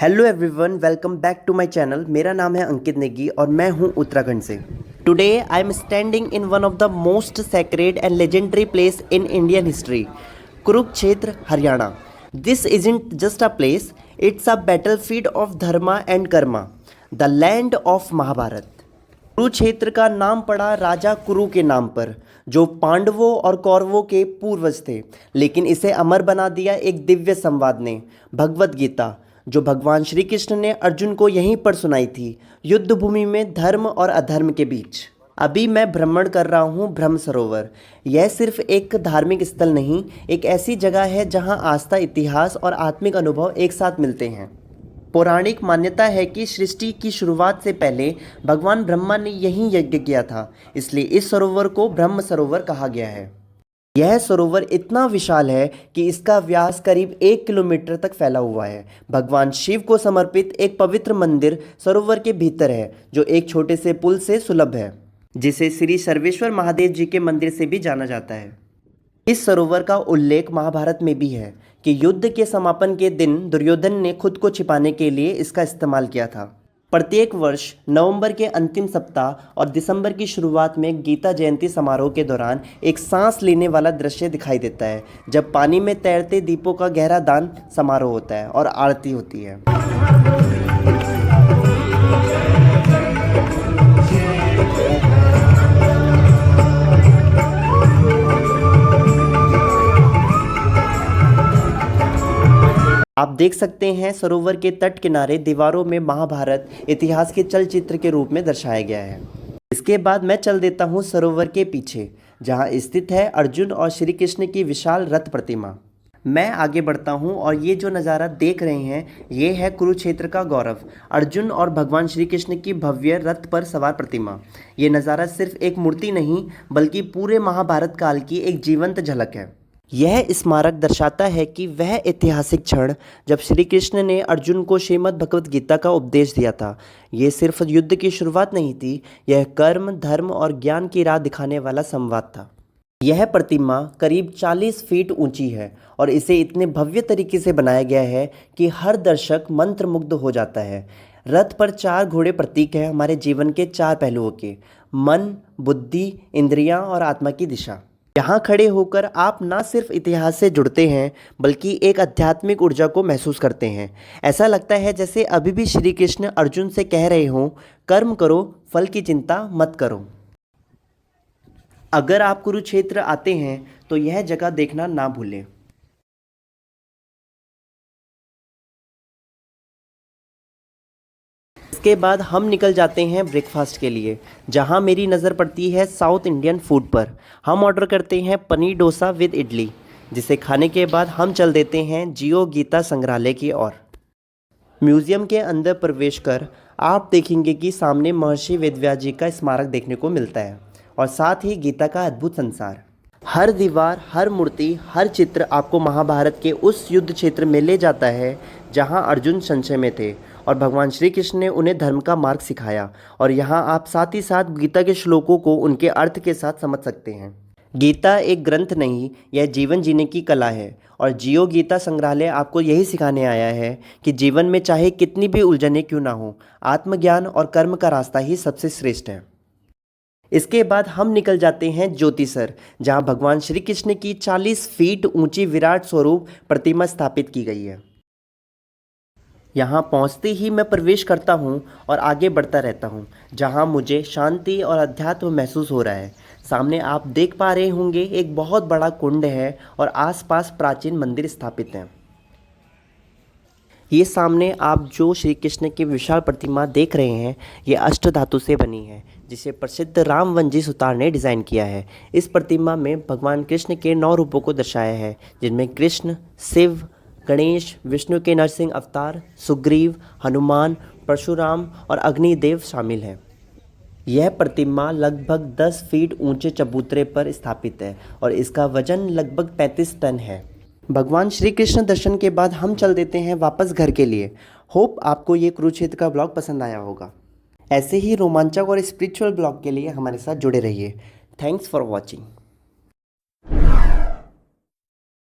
Hello everyone, welcome back to my channel. मेरा नाम है अंकित नेगी और मैं हूं उत्तराखंड से। Today I am standing in one of the most sacred and legendary place in Indian history, Kurukshetra, Haryana. This isn't just a place, it's a battlefield of dharma and karma, the land of Mahabharata. Kurukshetra का नाम पड़ा राजा कुरु के नाम पर, जो पांडवों और कौरवों के पूर्वज थे। लेकिन इसे अमर बना दिया एक दिव्य संवाद ने, भगवत गीता, जो भगवान श्री कृष्ण ने अर्जुन को यहीं पर सुनाई थी, युद्ध भूमि में धर्म और अधर्म के बीच। अभी मैं भ्रमण कर रहा हूँ ब्रह्म सरोवर। यह सिर्फ एक धार्मिक स्थल नहीं, एक ऐसी जगह है जहाँ आस्था, इतिहास और आत्मिक अनुभव एक साथ मिलते हैं। पौराणिक मान्यता है कि सृष्टि की शुरुआत से पहले भगवान ब्रह्मा ने यहीं यज्ञ किया था, इसलिए इस सरोवर को ब्रह्म सरोवर कहा गया है। यह सरोवर इतना विशाल है कि इसका व्यास करीब 1 किलोमीटर तक फैला हुआ है। भगवान शिव को समर्पित एक पवित्र मंदिर सरोवर के भीतर है, जो एक छोटे से पुल से सुलभ है, जिसे श्री सर्वेश्वर महादेव जी के मंदिर से भी जाना जाता है। इस सरोवर का उल्लेख महाभारत में भी है कि युद्ध के समापन के दिन दुर्योधन ने खुद को छिपाने के लिए इसका इस्तेमाल किया था। प्रत्येक वर्ष नवंबर के अंतिम सप्ताह और दिसंबर की शुरुआत में गीता जयंती समारोह के दौरान एक सांस लेने वाला दृश्य दिखाई देता है, जब पानी में तैरते दीपों का गहरा दान समारोह होता है और आरती होती है। आप देख सकते हैं सरोवर के तट किनारे दीवारों में महाभारत इतिहास के चलचित्र के रूप में दर्शाया गया है। इसके बाद मैं चल देता हूँ सरोवर के पीछे, जहाँ स्थित है अर्जुन और श्री कृष्ण की विशाल रथ प्रतिमा। मैं आगे बढ़ता हूँ और ये जो नज़ारा देख रहे हैं, ये है कुरुक्षेत्र का गौरव, अर्जुन और भगवान श्री कृष्ण की भव्य रथ पर सवार प्रतिमा। ये नज़ारा सिर्फ एक मूर्ति नहीं, बल्कि पूरे महाभारत काल की एक जीवंत झलक है। यह स्मारक दर्शाता है कि वह ऐतिहासिक क्षण जब श्री कृष्ण ने अर्जुन को श्रीमद् भगवत गीता का उपदेश दिया था, ये सिर्फ युद्ध की शुरुआत नहीं थी, यह कर्म, धर्म और ज्ञान की राह दिखाने वाला संवाद था। यह प्रतिमा करीब 40 फीट ऊंची है और इसे इतने भव्य तरीके से बनाया गया है कि हर दर्शक मंत्रमुग्ध हो जाता है। रथ पर 4 घोड़े प्रतीक हैं हमारे जीवन के 4 पहलुओं के: मन, बुद्धि, इंद्रियां और आत्मा की दिशा। यहाँ खड़े होकर आप न सिर्फ इतिहास से जुड़ते हैं, बल्कि एक आध्यात्मिक ऊर्जा को महसूस करते हैं। ऐसा लगता है जैसे अभी भी श्री कृष्ण अर्जुन से कह रहे हों, कर्म करो, फल की चिंता मत करो। अगर आप कुरुक्षेत्र आते हैं तो यह जगह देखना ना भूलें। इसके बाद हम निकल जाते हैं ब्रेकफास्ट के लिए, जहां मेरी नज़र पड़ती है साउथ इंडियन फूड पर। हम ऑर्डर करते हैं पनीर डोसा विद इडली, जिसे खाने के बाद हम चल देते हैं जियो गीता संग्रहालय की ओर। म्यूज़ियम के अंदर प्रवेश कर आप देखेंगे कि सामने महर्षि वेदव्यास जी का स्मारक देखने को मिलता है, और साथ ही गीता का अद्भुत संसार। हर दीवार, हर मूर्ति, हर चित्र आपको महाभारत के उस युद्ध क्षेत्र में ले जाता है जहां अर्जुन संशय में थे और भगवान श्री कृष्ण ने उन्हें धर्म का मार्ग सिखाया। और यहां आप साथ ही साथ गीता के श्लोकों को उनके अर्थ के साथ समझ सकते हैं। गीता एक ग्रंथ नहीं, यह जीवन जीने की कला है, और जियो गीता संग्रहालय आपको यही सिखाने आया है कि जीवन में चाहे कितनी भी उलझनें क्यों ना हो, आत्मज्ञान और कर्म का रास्ता ही सबसे श्रेष्ठ है। इसके बाद हम निकल जाते हैं ज्योतिसर, जहां भगवान श्री कृष्ण की 40 फीट ऊंची विराट स्वरूप प्रतिमा स्थापित की गई है। यहाँ पहुँचते ही मैं प्रवेश करता हूँ और आगे बढ़ता रहता हूँ, जहाँ मुझे शांति और अध्यात्म महसूस हो रहा है। सामने आप देख पा रहे होंगे एक बहुत बड़ा कुंड है और आसपास प्राचीन मंदिर स्थापित हैं। ये सामने आप जो श्री कृष्ण की विशाल प्रतिमा देख रहे हैं, ये अष्ट धातु से बनी है, जिसे प्रसिद्ध रामवंजी सुतार ने डिज़ाइन किया है। इस प्रतिमा में भगवान कृष्ण के 9 रूपों को दर्शाया है, जिनमें कृष्ण, शिव, गणेश, विष्णु के नरसिंह अवतार, सुग्रीव, हनुमान, परशुराम और अग्निदेव शामिल हैं। यह प्रतिमा लगभग 10 फीट ऊंचे चबूतरे पर स्थापित है और इसका वजन लगभग 35 टन है। भगवान श्री कृष्ण दर्शन के बाद हम चल देते हैं वापस घर के लिए। होप आपको ये कुरुक्षेत्र का ब्लॉग पसंद आया होगा। ऐसे ही रोमांचक और स्पिरिचुअल ब्लॉग के लिए हमारे साथ जुड़े रहिए। Thanks for watching.